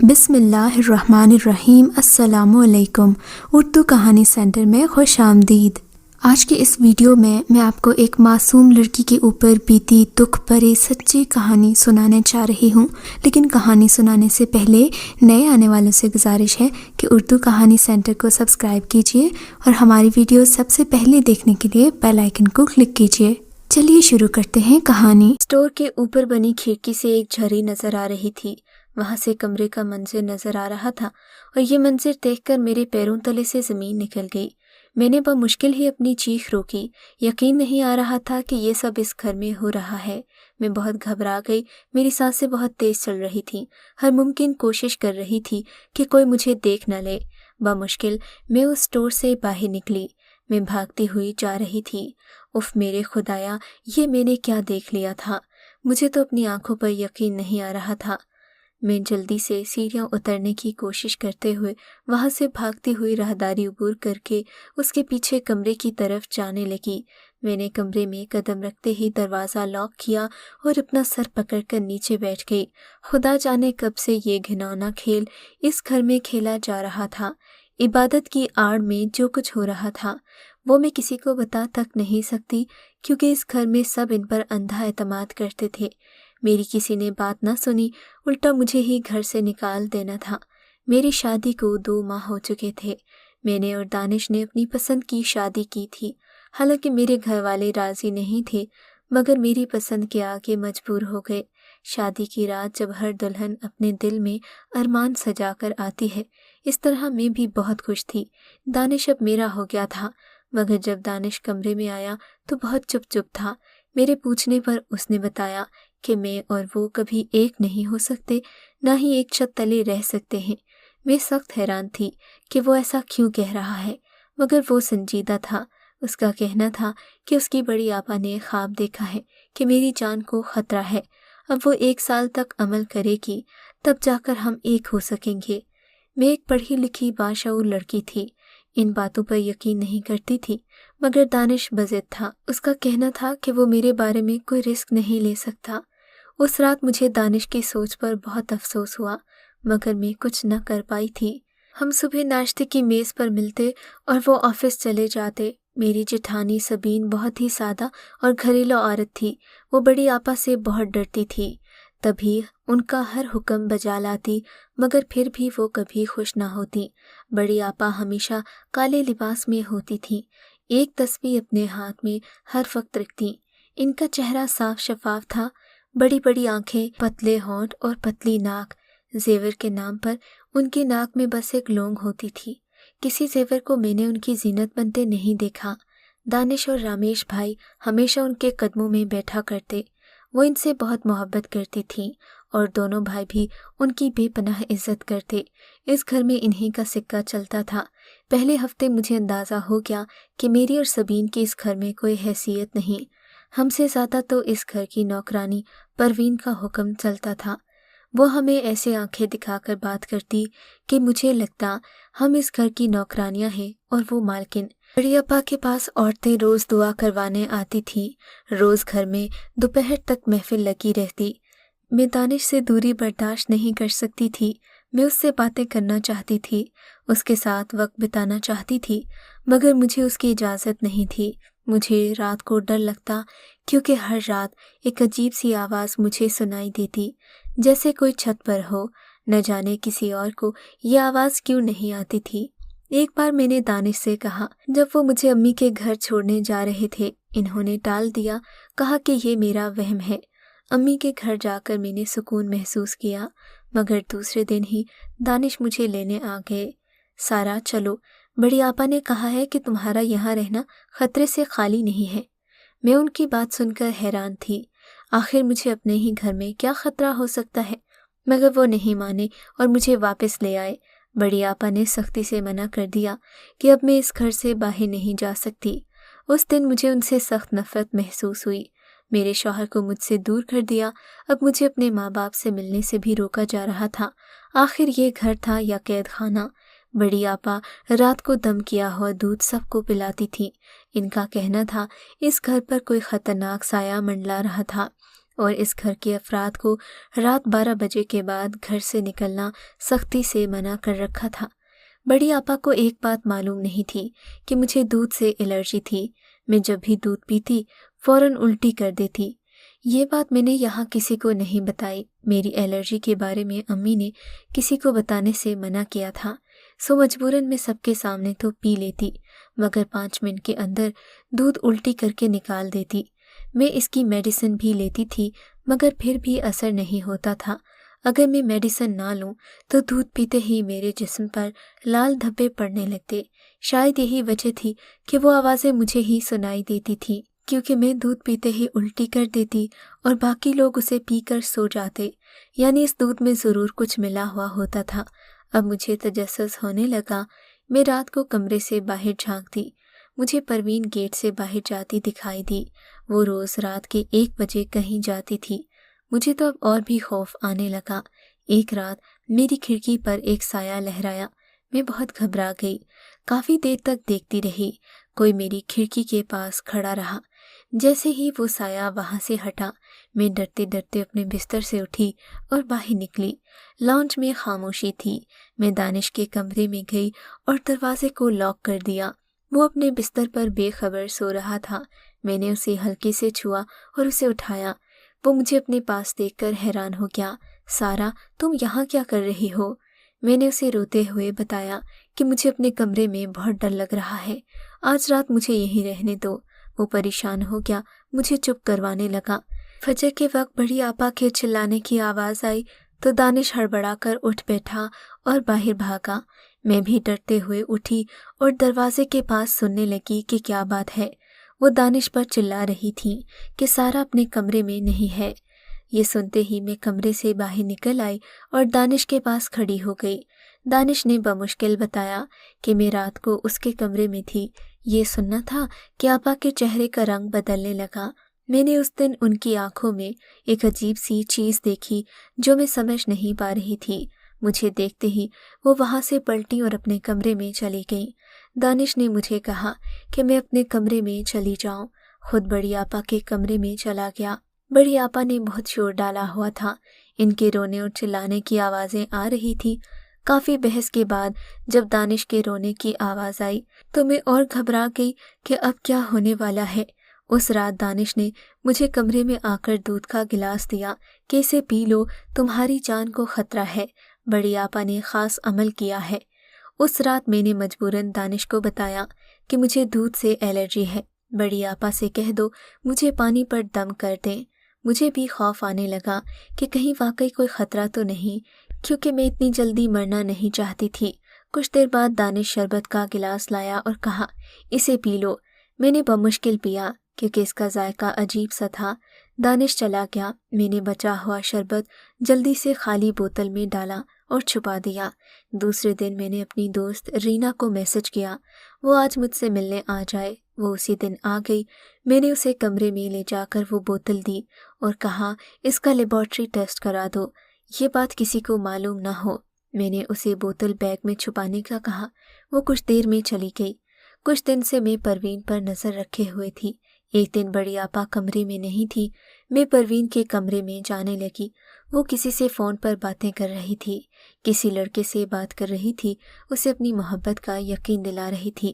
بسم اللہ الرحمن الرحیم۔ السلام علیکم۔ اردو کہانی سینٹر میں خوش آمدید۔ آج کے اس ویڈیو میں آپ کو ایک معصوم لڑکی کے اوپر بیتی دکھ بھری سچی کہانی سنانے چاہ رہی ہوں، لیکن کہانی سنانے سے پہلے نئے آنے والوں سے گزارش ہے کہ اردو کہانی سینٹر کو سبسکرائب کیجیے اور ہماری ویڈیو سب سے پہلے دیکھنے کے لیے بیل آئیکن کو کلک کیجیے۔ چلیے شروع کرتے ہیں کہانی۔ اسٹور کے اوپر بنی کھڑکی سے ایک جھری نظر آ رہی تھی، وہاں سے کمرے کا منظر نظر آ رہا تھا اور یہ منظر دیکھ کر میرے پیروں تلے سے زمین نکل گئی۔ میں نے بمشکل ہی اپنی چیخ روکی، یقین نہیں آ رہا تھا کہ یہ سب اس گھر میں ہو رہا ہے۔ میں بہت گھبرا گئی، میری سانسیں بہت تیز چل رہی تھیں، ہر ممکن کوشش کر رہی تھی کہ کوئی مجھے دیکھ نہ لے۔ بمشکل میں اس اسٹور سے باہر نکلی، میں بھاگتی ہوئی جا رہی تھی۔ اف میرے خدایا، یہ میں نے کیا دیکھ لیا تھا؟ مجھے تو اپنی آنکھوں پر یقین نہیں آ رہا تھا۔ میں جلدی سے سیڑھیاں اترنے کی کوشش کرتے ہوئے وہاں سے بھاگتی ہوئی راہداری عبور کر کے اس کے پیچھے کمرے کی طرف جانے لگی۔ میں نے کمرے میں قدم رکھتے ہی دروازہ لاک کیا اور اپنا سر پکڑ کر نیچے بیٹھ گئی۔ خدا جانے کب سے یہ گھناؤنا کھیل اس گھر میں کھیلا جا رہا تھا۔ عبادت کی آڑ میں جو کچھ ہو رہا تھا وہ میں کسی کو بتا تک نہیں سکتی، کیونکہ اس گھر میں سب ان پر اندھا اعتماد کرتے تھے۔ میری کسی نے بات نہ سنی، الٹا مجھے ہی گھر سے نکال دینا تھا۔ میری شادی کو 2 ماہ ہو چکے تھے۔ میں نے اور دانش نے اپنی پسند کی شادی کی تھی، حالانکہ میرے گھر والے راضی نہیں تھے، مگر میری پسند کے آگے مجبور ہو گئے۔ شادی کی رات جب ہر دلہن اپنے دل میں ارمان سجا کر آتی ہے، اس طرح میں بھی بہت خوش تھی۔ دانش اب میرا ہو گیا تھا، مگر جب دانش کمرے میں آیا تو بہت چپ تھا۔ میرے پوچھنے پر اس نے بتایا کہ میں اور وہ کبھی ایک نہیں ہو سکتے، نہ ہی ایک چھت تلے رہ سکتے ہیں۔ میں سخت حیران تھی کہ وہ ایسا کیوں کہہ رہا ہے، مگر وہ سنجیدہ تھا۔ اس کا کہنا تھا کہ اس کی بڑی آپا نے خواب دیکھا ہے کہ میری جان کو خطرہ ہے، اب وہ 1 سال تک عمل کرے گی، تب جا کر ہم ایک ہو سکیں گے۔ میں ایک پڑھی لکھی باشعور لڑکی تھی، ان باتوں پر یقین نہیں کرتی تھی، مگر دانش بضد تھا۔ اس کا کہنا تھا کہ وہ میرے بارے میں کوئی رسک نہیں لے سکتا۔ اس رات مجھے دانش کی سوچ پر بہت افسوس ہوا، مگر میں کچھ نہ کر پائی تھی۔ ہم صبح ناشتے کی میز پر ملتے اور وہ آفس چلے جاتے۔ میری جٹھانی سبین بہت ہی سادہ اور گھریلو عورت تھی، وہ بڑی آپا سے بہت ڈرتی تھی، تبھی ان کا ہر حکم بجا لاتی، مگر پھر بھی وہ کبھی خوش نہ ہوتی۔ بڑی آپا ہمیشہ کالے لباس میں ہوتی تھیں، ایک تسبیح اپنے ہاتھ میں ہر وقت رکھتی۔ ان کا چہرہ صاف شفاف تھا، بڑی بڑی آنکھیں، پتلے ہونٹ اور پتلی ناک۔ زیور کے نام پر ان کی ناک میں بس ایک لونگ ہوتی تھی۔ کسی زیور کو میں نے ان کی زینت بنتے نہیں دیکھا۔ دانش اور رامیش بھائی ہمیشہ ان کے قدموں میں بیٹھا کرتے، وہ ان سے بہت محبت کرتی تھیں اور دونوں بھائی بھی ان کی بے پناہ عزت کرتے۔ اس گھر میں انہی کا سکہ چلتا تھا۔ پہلے ہفتے مجھے اندازہ ہو گیا کہ میری اور سبین کی اس گھر میں کوئی حیثیت نہیں، ہم سے زیادہ تو اس گھر کی نوکرانی پروین کا حکم چلتا تھا۔ وہ ہمیں ایسے آنکھیں دکھا کر بات کرتی کہ مجھے لگتا ہم اس گھر کی نوکرانیاں ہیں اور وہ مالکن۔ بڑی ابا کے پاس عورتیں روز دعا کروانے آتی تھیں، روز گھر میں دوپہر تک محفل لگی رہتی۔ میں دانش سے دوری برداشت نہیں کر سکتی تھی، میں اس سے باتیں کرنا چاہتی تھی، اس کے ساتھ وقت بتانا چاہتی تھی، مگر مجھے اس کی اجازت نہیں تھی۔ مجھے رات کو ڈر لگتا، کیونکہ ہر رات ایک عجیب سی آواز مجھے سنائی دیتی، جیسے کوئی چھت پر ہو، نہ جانے کسی اور کو یہ آواز کیوں نہیں آتی تھی۔ ایک بار میں نے دانش سے کہا، جب وہ مجھے امی کے گھر چھوڑنے جا رہے تھے، انہوں نے ٹال دیا، کہا کہ یہ میرا وہم ہے۔ امی کے گھر جا کر میں نے سکون محسوس کیا، مگر دوسرے دن ہی دانش مجھے لینے آ گئے۔ سارا چلو، بڑی آپا نے کہا ہے کہ تمہارا یہاں رہنا خطرے سے خالی نہیں ہے۔ میں ان کی بات سن کر حیران تھی، آخر مجھے اپنے ہی گھر میں کیا خطرہ ہو سکتا ہے، مگر وہ نہیں مانے اور مجھے واپس لے آئے۔ بڑی آپا نے سختی سے منع کر دیا کہ اب میں اس گھر سے باہر نہیں جا سکتی۔ اس دن مجھے ان سے سخت نفرت محسوس ہوئی۔ میرے شوہر کو مجھ سے دور کر دیا، اب مجھے اپنے ماں باپ سے ملنے سے بھی روکا جا رہا تھا۔ آخر یہ گھر تھا یا قید خانہ؟ بڑی آپا رات کو دم کیا ہوا دودھ سب کو پلاتی تھی۔ ان کا کہنا تھا اس گھر پر کوئی خطرناک سایہ منڈلا رہا تھا۔ और इस घर के अफराद को रात 12 बजे के बाद घर से निकलना सख्ती से मना कर रखा था। बड़ी आपा को एक बात मालूम नहीं थी कि मुझे दूध से एलर्जी थी। मैं जब भी दूध पीती फौरन उल्टी कर देती। ये बात मैंने यहाँ किसी को नहीं बताई। मेरी एलर्जी के बारे में अम्मी ने किसी को बताने से मना किया था, सो मजबूरन मैं सबके सामने तो पी लेती, मगर 5 मिनट के अंदर दूध उल्टी करके निकाल देती। मैं इसकी मेडिसिन भी लेती थी, मगर फिर भी असर नहीं होता था। अगर मैं मेडिसिन ना लूं तो दूध पीते ही मेरे जिस्म पर लाल धब्बे पड़ने लगते। शायद यही वजह थी कि वो आवाज़ें मुझे ही सुनाई देती थी, क्योंकि मैं दूध पीते ही उल्टी कर देती और बाकी लोग उसे पीकर सो जाते। यानी इस दूध में ज़रूर कुछ मिला हुआ होता था। अब मुझे तजस्सुस होने लगा। मैं रात को कमरे से बाहर झांकती। मुझे परवीन गेट से बाहर जाती दिखाई दी। वो रोज़ रात के 1 बजे कहीं जाती थी। मुझे तो अब और भी खौफ आने लगा। एक रात मेरी खिड़की पर एक साया लहराया। मैं बहुत घबरा गई। काफ़ी देर तक देखती रही। कोई मेरी खिड़की के पास खड़ा रहा। जैसे ही वो साया वहाँ से हटा, मैं डरते डरते अपने बिस्तर से उठी और बाहर निकली। लॉन्ज में खामोशी थी। मैं दानिश के कमरे में गई और दरवाजे को लॉक कर दिया। वो अपने बिस्तर पर बेखबर सो रहा था। मैंने उसे हल्के से छुआ और उसे उठाया। वो मुझे अपने पास देखकर हैरान हो गया। सारा, तुम यहाँ क्या कर रही हो? मैंने उसे रोते हुए बताया कि मुझे अपने कमरे में बहुत डर लग रहा है। आज रात मुझे यहीं रहने दो। वो परेशान हो गया, मुझे चुप करवाने लगा। फजर के वक्त बड़ी आपा के चिल्लाने की आवाज़ आई तो दानिश हड़बड़ाकर उठ बैठा और बाहर भागा। मैं भी डरते हुए उठी और दरवाजे के पास सुनने लगी कि क्या बात है। वो दानिश पर चिल्ला रही थी कि सारा अपने कमरे में नहीं है। ये सुनते ही मैं कमरे से बाहर निकल आई और दानिश के पास खड़ी हो गई। दानिश ने बमुश्किल बताया कि मैं रात को उसके कमरे में थी। ये सुनना था कि आपा के चेहरे का रंग बदलने लगा। मैंने उस दिन उनकी आंखों में एक अजीब सी चीज़ देखी जो मैं समझ नहीं पा रही थी। मुझे देखते ही वो वहाँ से पलटी और अपने कमरे में चली गई। दानिश ने मुझे कहा कि मैं अपने कमरे में चली जाऊं। खुद बड़ी आपा के कमरे में चला गया। बड़ी आपा ने बहुत शोर डाला हुआ था। इनके रोने और चिल्लाने की आवाज़ें आ रही थी। काफ़ी बहस के बाद जब दानिश के रोने की आवाज़ आई तो मैं और घबरा गई कि अब क्या होने वाला है। उस रात दानिश ने मुझे कमरे में आकर दूध का गिलास दिया कि इसे पी लो, तुम्हारी जान को खतरा है। बड़ी आपा ने ख़ास अमल किया है। उस रात मैंने मजबूरन दानिश को बताया कि मुझे दूध से एलर्जी है। बड़ी आपा से कह दो मुझे पानी पर दम कर दें। मुझे भी खौफ आने लगा कि कहीं वाकई कोई ख़तरा तो नहीं, क्योंकि मैं इतनी जल्दी मरना नहीं चाहती थी। कुछ देर बाद दानिश शरबत का गिलास लाया और कहा, इसे पी लो। मैंने बमुश्किल पिया क्योंकि इसका जायका अजीब सा था। दानिश चला गया। मैंने बचा हुआ शरबत जल्दी से खाली बोतल में डाला और छुपा दिया। दूसरे दिन मैंने अपनी दोस्त रीना को मैसेज किया वो आज मुझसे मिलने आ जाए। वो उसी दिन आ गई। मैंने उसे कमरे में ले जाकर वो बोतल दी और कहा, इसका लेबॉर्ट्री टेस्ट करा दो। ये बात किसी को मालूम ना हो। मैंने उसे बोतल बैग में छुपाने का कहा। वो कुछ देर में चली गई। कुछ दिन से मैं परवीन पर नज़र रखे हुए थी। एक दिन बड़ी आपा कमरे में नहीं थी। मैं परवीन के कमरे में जाने लगी। वो किसी से फ़ोन पर बातें कर रही थी। किसी लड़के से बात कर रही थी। उसे अपनी मोहब्बत का यकीन दिला रही थी।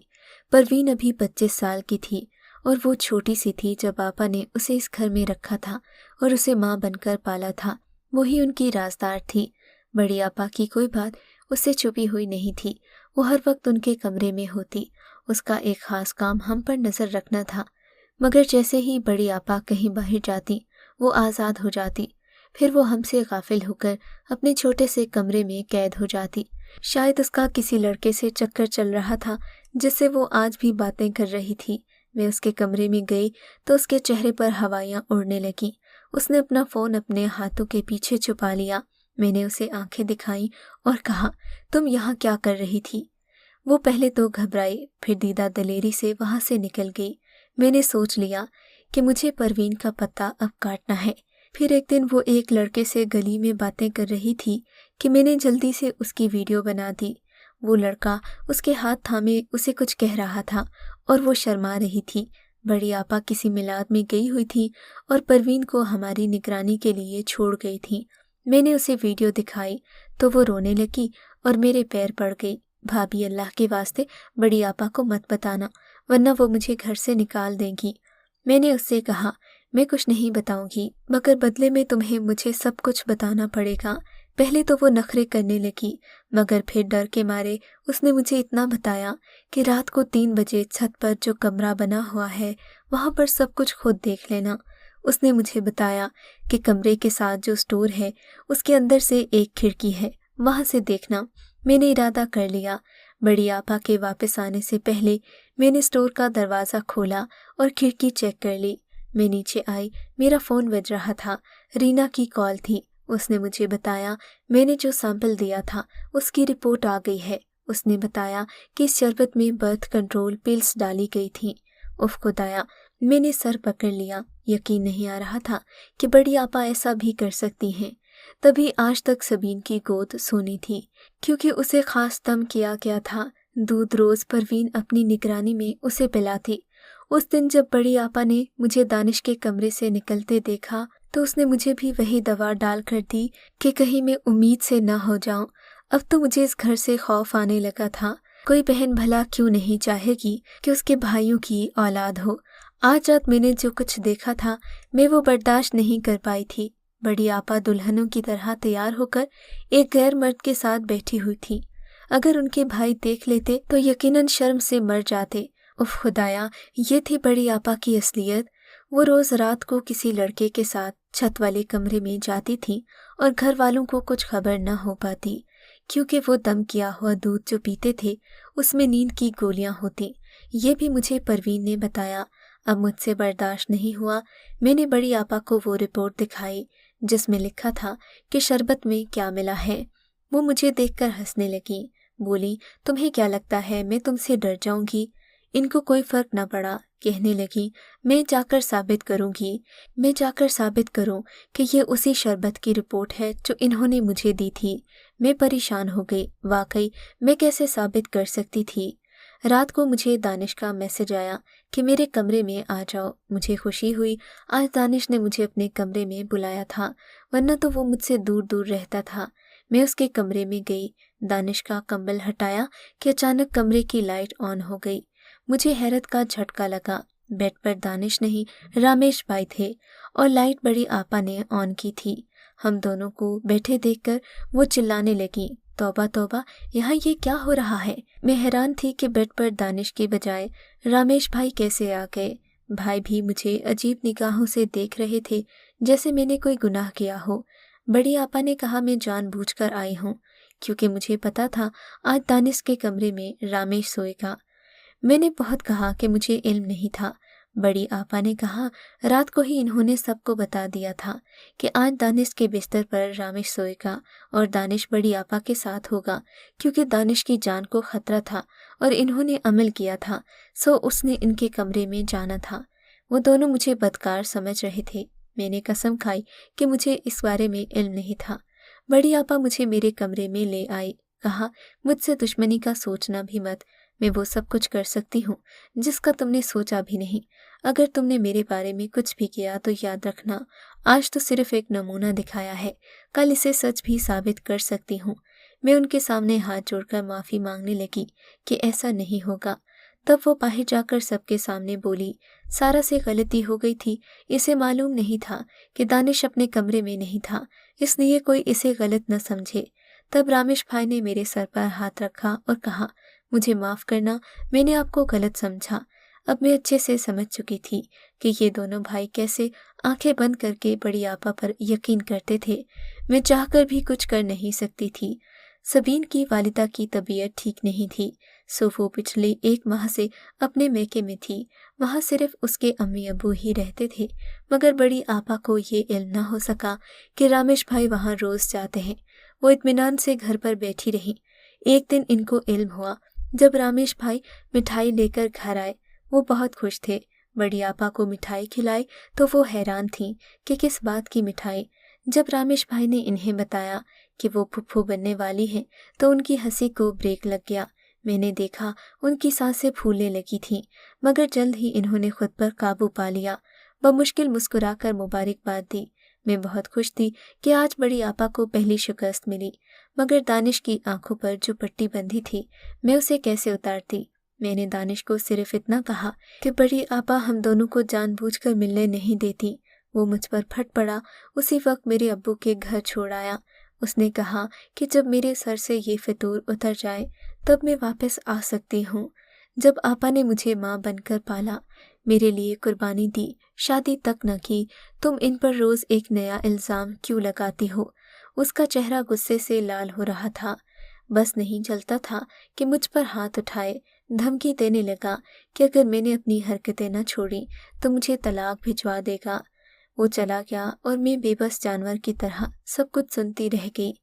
परवीन अभी 25 साल की थी और वो छोटी सी थी जब आपा ने उसे इस घर में रखा था और उसे माँ बनकर पाला था। वही उनकी राजदार थी। बड़ी आपा की कोई बात उससे छुपी हुई नहीं थी। वो हर वक्त उनके कमरे में होती। उसका एक ख़ास काम हम पर नज़र रखना था। मगर जैसे ही बड़ी आपा कहीं बाहर जाती वो आज़ाद हो जाती। फिर वो हमसे गाफिल होकर अपने छोटे से कमरे में कैद हो जाती। शायद उसका किसी लड़के से चक्कर चल रहा था जिससे वो आज भी बातें कर रही थी। मैं उसके कमरे में गई तो उसके चेहरे पर हवाइयाँ उड़ने लगीं। उसने अपना फ़ोन अपने हाथों के पीछे छुपा लिया। मैंने उसे आंखें दिखाई और कहा, तुम यहाँ क्या कर रही थी? वो पहले तो घबराई, फिर दीदा दलेरी से वहाँ से निकल गई। मैंने सोच लिया कि मुझे परवीन का पत्ता अब काटना है। फिर एक दिन वो एक लड़के से गली में बातें कर रही थी कि मैंने जल्दी से उसकी वीडियो बना दी। वो लड़का उसके हाथ थामे उसे कुछ कह रहा था और वो शर्मा रही थी। बड़ी आपा किसी मिलाद में गई हुई थी और परवीन को हमारी निगरानी के लिए छोड़ गई थी। मैंने उसे वीडियो दिखाई तो वो रोने लगी और मेरे पैर पड़ गई। भाभी, अल्लाह के वास्ते बड़ी आपा को मत बताना, वरना वो मुझे घर से निकाल देंगी। मैंने उससे कहा, मैं कुछ नहीं बताऊंगी, मगर बदले में तुम्हें मुझे सब कुछ बताना पड़ेगा। पहले तो वो नखरे करने लगी, मगर फिर डर के मारे उसने मुझे इतना बताया कि रात को 3 बजे छत पर जो कमरा बना हुआ है वहाँ पर सब कुछ खुद देख लेना। उसने मुझे बताया कि कमरे के साथ जो स्टोर है उसके अंदर से एक खिड़की है, वहाँ से देखना। मैंने इरादा कर लिया। बड़ी आपा के वापस आने से पहले मैंने स्टोर का दरवाज़ा खोला और खिड़की चेक कर ली। मैं नीचे आई, मेरा फ़ोन बज रहा था। रीना की कॉल थी। उसने मुझे बताया मैंने जो सैंपल दिया था उसकी रिपोर्ट आ गई है। उसने बताया कि इस शरबत में बर्थ कंट्रोल पिल्स डाली गई थी। उफ खुदाया, मैंने सर पकड़ लिया। यकीन नहीं आ रहा था कि बड़ी आपा ऐसा भी कर सकती हैं। तभी आज तक सबीन की गोद सोनी थी, क्योंकि उसे खास दम किया गया था। दूध रोज परवीन अपनी निगरानी में उसे पिलाती। उस दिन जब बड़ी आपा ने मुझे दानिश के कमरे से निकलते देखा तो उसने मुझे भी वही दवा डाल कर दी कि कहीं मैं उम्मीद से ना हो जाऊं। अब तो मुझे इस घर से खौफ आने लगा था। कोई बहन भला क्यों नहीं चाहेगी कि उसके भाइयों की औलाद हो। आज रात मैंने जो कुछ देखा था मैं वो बर्दाश्त नहीं कर पाई थी। बड़ी आपा दुल्हनों की तरह तैयार होकर एक गैर मर्द के साथ बैठी हुई थी। अगर उनके भाई देख लेते तो यकीनन शर्म से मर जाते। उफ खुदाया, ये थी बड़ी आपा की असलियत। वो रोज रात को किसी लड़के के साथ छत वाले कमरे में जाती थी और घर वालों को कुछ खबर न हो पाती, क्योंकि वो दम किया हुआ दूध जो पीते थे उसमें नींद की गोलियां होती। ये भी मुझे परवीन ने बताया। अब मुझसे बर्दाश्त नहीं हुआ। मैंने बड़ी आपा को वो रिपोर्ट दिखाई जिसमें लिखा था कि शरबत में क्या मिला है। वो मुझे देखकर हंसने लगी। बोली, तुम्हें क्या लगता है मैं तुमसे डर जाऊंगी? इनको कोई फर्क न पड़ा। कहने लगी, मैं जाकर साबित करूं कि ये उसी शरबत की रिपोर्ट है जो इन्होंने मुझे दी थी। मैं परेशान हो गई। वाकई मैं कैसे साबित कर सकती थी? रात को मुझे दानिश का मैसेज आया कि मेरे कमरे में आ जाओ। मुझे खुशी हुई। आज दानिश ने मुझे अपने कमरे में बुलाया था, वरना तो वो मुझसे दूर दूर रहता था। मैं उसके कमरे में गई। दानिश का कंबल हटाया कि अचानक कमरे की लाइट ऑन हो गई। मुझे हैरत का झटका लगा। बेड पर दानिश नहीं, रामेश भाई थे और लाइट बड़ी आपा ने ऑन की थी। हम दोनों को बैठे देखकर वो चिल्लाने लगी, तौबा तौबा, यहाँ ये क्या हो रहा है? मैं हैरान थी कि बेड पर दानिश के बजाय रामेश भाई कैसे आ गए। भाई भी मुझे अजीब निगाहों से देख रहे थे, जैसे मैंने कोई गुनाह किया हो। बड़ी आपा ने कहा, मैं जानबूझकर आई हूँ, क्योंकि मुझे पता था आज दानिश के कमरे में रामेश सोएगा। मैंने बहुत कहा कि मुझे इल्म नहीं था। बड़ी आपा ने कहा, रात को ही इन्होंने सबको बता दिया था कि आज दानिश के बिस्तर पर रामेश सोएगा और दानिश बड़ी आपा के साथ होगा, क्योंकि दानिश की जान को खतरा था और इन्होंने अमल किया था, सो उसने इनके कमरे में जाना था। वो दोनों मुझे बदकार समझ रहे थे। मैंने कसम खाई कि मुझे इस बारे में इल्म नहीं था। बड़ी आपा मुझे मेरे कमरे में ले आई। कहा, मुझसे दुश्मनी का सोचना भी मत। मैं वो सब कुछ कर सकती हूँ जिसका तुमने सोचा भी नहीं। अगर तुमने मेरे बारे में कुछ भी किया तो याद रखना, आज तो सिर्फ एक नमूना दिखाया है, कल इसे सच भी साबित कर सकती हूँ। मैं उनके सामने हाथ जोड़कर माफ़ी मांगने लगी कि ऐसा नहीं होगा। तब वो बाहर जाकर सबके सामने बोली, सारा से गलती हो गई थी। इसे मालूम नहीं था कि दानिश अपने कमरे में नहीं था, इसलिए कोई इसे गलत न समझे। तब रामेश भाई ने मेरे सर पर हाथ रखा और कहा, मुझे माफ़ करना, मैंने आपको गलत समझा। अब मैं अच्छे से समझ चुकी थी कि ये दोनों भाई कैसे आंखें बंद करके बड़ी आपा पर यकीन करते थे। मैं चाहकर भी कुछ कर नहीं सकती थी। सबीन की वालिदा की तबीयत ठीक नहीं थी, सो वो पिछले 1 माह से अपने मैके में थी। वहाँ सिर्फ उसके अम्मी अबू ही रहते थे, मगर बड़ी आपा को ये इल्म न हो सका कि रामेश भाई वहाँ रोज़ जाते हैं। वो इत्मीनान से घर पर बैठी रही। एक दिन इनको इल्म हुआ जब रामेश भाई मिठाई लेकर घर आए। वो बहुत खुश थे। बड़ी आपा को मिठाई खिलाई तो वो हैरान थीं कि किस बात की मिठाई। जब रामेश भाई ने इन्हें बताया कि वो फुफ्फू बनने वाली हैं तो उनकी हंसी को ब्रेक लग गया। मैंने देखा उनकी सांसें फूलने लगी थीं, मगर जल्द ही इन्होंने खुद पर काबू पा लिया। बमुश्किल मुस्कुराकर मुबारकबाद दी। मैं बहुत खुश थी कि आज बड़ी आपा को पहली शिकस्त मिली, मगर दानिश की आंखों पर जो पट्टी बंधी थी, मैं उसे कैसे उतारती। मैंने दानिश को सिर्फ इतना कहा कि बड़ी आपा हम दोनों को जानबूझकर मिलने नहीं देती। वो मुझ पर फट पड़ा। उसी वक्त मेरे अब्बू के घर छोड़ आया। उसने कहा कि जब मेरे सर से ये फितूर उतर जाए तब मैं वापस आ सकती हूँ। जब आपा ने मुझे माँ बनकर पाला, मेरे लिए कुर्बानी दी, शादी तक न की, तुम इन पर रोज एक नया इल्जाम क्यों लगाती हो। उसका चेहरा गुस्से से लाल हो रहा था। बस नहीं चलता था कि मुझ पर हाथ उठाए, धमकी देने लगा कि अगर मैंने अपनी हरकतें न छोड़ी तो मुझे तलाक भिजवा देगा। वो चला गया और मैं बेबस जानवर की तरह सब कुछ सुनती रह गई।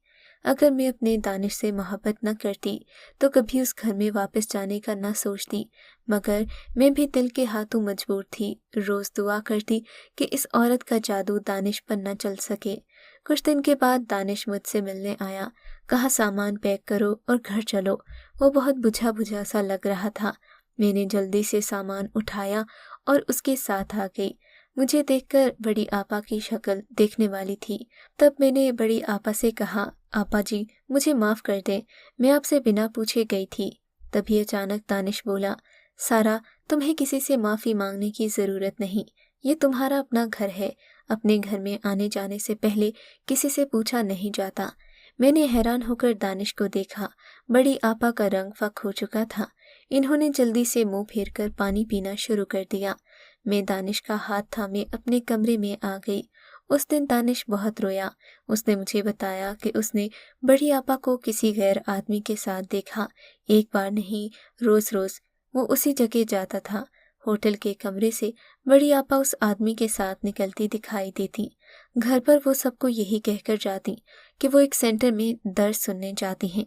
अगर मैं अपने दानिश से मोहब्बत न करती तो कभी उस घर में वापस जाने का न सोचती, मगर मैं भी दिल के हाथों मजबूर थी। रोज दुआ करती कि इस औरत का जादू दानिश पर न चल सके। कुछ दिन के बाद दानिश मुझसे मिलने आया। कहा सामान पैक करो और घर चलो। वो बहुत बुझा बुझा सा लग रहा था। मैंने जल्दी से सामान उठाया और उसके साथ आ गई। मुझे देखकर बड़ी आपा की शक्ल देखने वाली थी। तब मैंने बड़ी आपा से कहा, आपा जी मुझे माफ़ कर दें, मैं आपसे बिना पूछे गई थी। तभी अचानक दानिश बोला, सारा तुम्हें किसी से माफ़ी मांगने की ज़रूरत नहीं, ये तुम्हारा अपना घर है। अपने घर में आने जाने से पहले किसी से पूछा नहीं जाता। मैंने हैरान होकर दानिश को देखा। बड़ी आपा का रंग फक हो चुका था। इन्होंने जल्दी से मुंह फेर कर पानी पीना शुरू कर दिया। मैं दानिश का हाथ थामे अपने कमरे में आ गई। उस दिन दानिश बहुत रोया। उसने मुझे बताया कि उसने बड़ी आपा को किसी गैर आदमी के साथ देखा। एक बार नहीं, रोज रोज वो उसी जगह जाता था। होटल के कमरे से बड़ी आपा उस आदमी के साथ निकलती दिखाई देती। घर पर वो सबको यही कहकर जाती कि वो एक सेंटर में दर्द सुनने जाती हैं।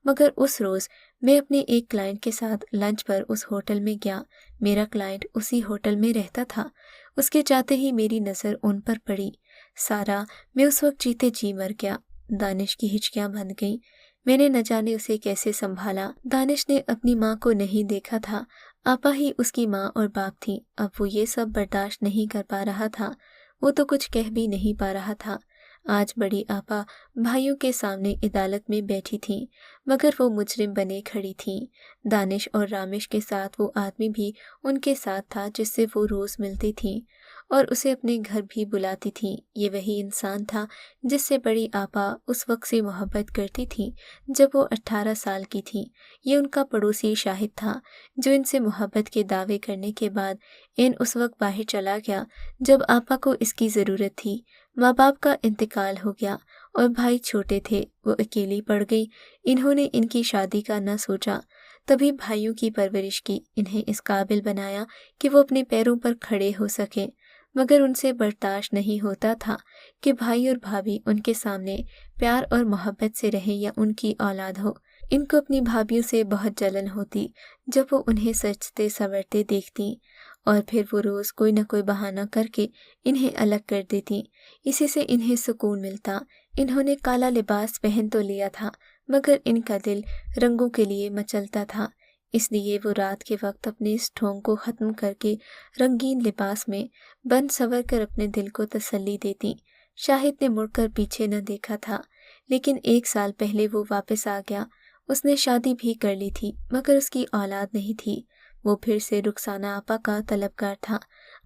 मगर उस रोज़ मैं अपने एक क्लाइंट के साथ लंच पर उस होटल में गया। मेरा क्लाइंट उसी होटल में रहता था। उसके जाते ही मेरी नज़र उन पर पड़ी। सारा, मैं उस वक्त जीते जी मर गया। दानिश की हिचकियाँ बंध गईं। मैंने न जाने उसे कैसे संभाला। दानिश ने अपनी माँ को नहीं देखा था। आपा ही उसकी माँ और बाप थी। अब वो ये सब बर्दाश्त नहीं कर पा रहा था। वो तो कुछ कह भी नहीं पा रहा था। आज बड़ी आपा भाइयों के सामने अदालत में बैठी थी, मगर वो मुजरिम बने खड़ी थी। दानिश और रामेश के साथ वो आदमी भी उनके साथ था जिससे वो रोज़ मिलती थी और उसे अपने घर भी बुलाती थी। ये वही इंसान था जिससे बड़ी आपा उस वक्त से मोहब्बत करती थी जब वो 18 साल की थी। ये उनका पड़ोसी शाहिद था जो इनसे मोहब्बत के दावे करने के बाद इन उस वक्त बाहर चला गया जब आपा को इसकी ज़रूरत थी। माँ बाप का इंतकाल हो गया और भाई छोटे थे, वो अकेली पड़ गई। इन्होंने इनकी शादी का न सोचा, तभी भाइयों की परवरिश की, इन्हें इस काबिल बनाया कि वो अपने पैरों पर खड़े हो सकें। मगर उनसे बर्दाश्त नहीं होता था कि भाई और भाभी उनके सामने प्यार और मोहब्बत से रहें या उनकी औलाद हो। इनको अपनी भाभियों से बहुत जलन होती जब वो उन्हें सजते संवरते देखती, और फिर वो रोज़ कोई न कोई बहाना करके इन्हें अलग कर देती। इसी से इन्हें सुकून मिलता। इन्होंने काला लिबास पहन तो लिया था, मगर इनका दिल रंगों के लिए मचलता था। इसलिए वो रात के वक्त अपने इस ढोंग को ख़त्म करके रंगीन लिबास में बन सवर कर अपने दिल को तसल्ली देती। शाहिद ने मुड़कर पीछे न देखा था, लेकिन 1 साल पहले वो वापस आ गया। उसने शादी भी कर ली थी, मगर उसकी औलाद नहीं थी। वो फिर से रुखसाना आपा का तलबगार था।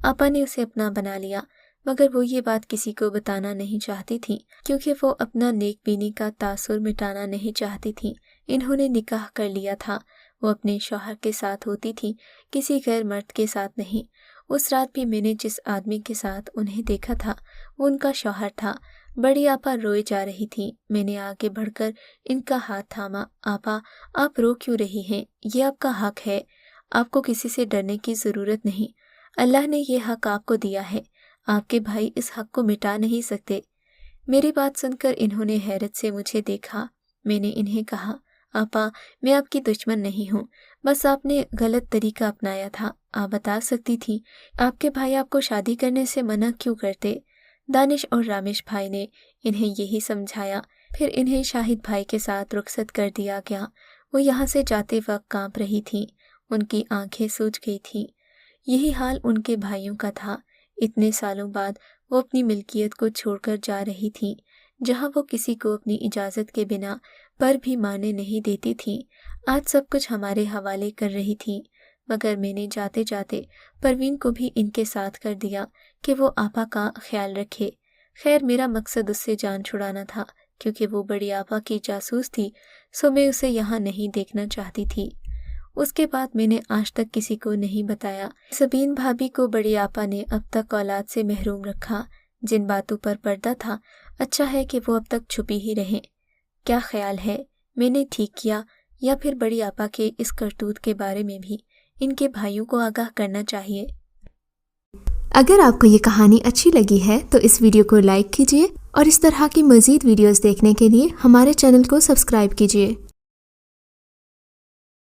आपा ने उसे अपना बना लिया, मगर वो ये बात किसी को बताना नहीं चाहती थी, क्योंकि वो अपना नेकबीनी का तासुर मिटाना नहीं चाहती थी। इन्होंने निकाह कर लिया था। वो अपने शौहर के साथ होती थी, किसी गैर मर्द के साथ नहीं। उस रात भी मैंने जिस आदमी के साथ उन्हें देखा था वो उनका शौहर था। बड़ी आपा रोए जा रही थी। मैंने आगे बढ़कर इनका हाथ थामा। आपा, आप रो क्यों रही हैं? ये आपका हक है। आपको किसी से डरने की ज़रूरत नहीं। अल्लाह ने ये हक आपको दिया है। आपके भाई इस हक को मिटा नहीं सकते। मेरी बात सुनकर इन्होंने हैरत से मुझे देखा। मैंने इन्हें कहा, आपा, मैं आपकी दुश्मन नहीं हूँ, बस आपने गलत तरीका अपनाया था। आप बता सकती थी आपके भाई आपको शादी करने से मना क्यों करते। दानिश और रामेश भाई ने इन्हें यही समझाया। फिर इन्हें शाहिद भाई के साथ रुखसत कर दिया गया। وہ یہاں سے جاتے وقت کانپ رہی تھیں، ان کی آنکھیں سوج گئی تھیں۔ یہی حال ان کے بھائیوں کا تھا۔ اتنے سالوں بعد وہ اپنی ملکیت کو چھوڑ کر جا رہی تھیں، جہاں وہ کسی کو اپنی اجازت کے بنا پر بھی مارنے نہیں دیتی تھیں۔ آج سب کچھ ہمارے حوالے کر رہی تھیں، مگر میں نے جاتے جاتے پروین کو بھی ان کے ساتھ کر دیا کہ وہ آپا کا خیال رکھے۔ خیر میرا مقصد اس سے جان چھڑانا تھا، کیونکہ وہ بڑی آپا کی جاسوس تھی، سو میں اسے یہاں نہیں دیکھنا چاہتی تھی۔ اس کے بعد میں نے آج تک کسی کو نہیں بتایا۔ سبین بھابھی کو بڑی آپا نے اب تک اولاد سے محروم رکھا۔ جن باتوں پر پردہ تھا، اچھا ہے کہ وہ اب تک چھپی ہی رہیں۔ کیا خیال ہے، میں نے ٹھیک کیا یا پھر بڑی آپا کے اس کرتوت کے بارے میں بھی ان کے بھائیوں کو آگاہ کرنا چاہیے؟ اگر آپ کو یہ کہانی اچھی لگی ہے تو اس ویڈیو کو لائک کیجیے اور اس طرح کی مزید ویڈیوز دیکھنے کے لیے ہمارے چینل کو سبسکرائب کیجیے۔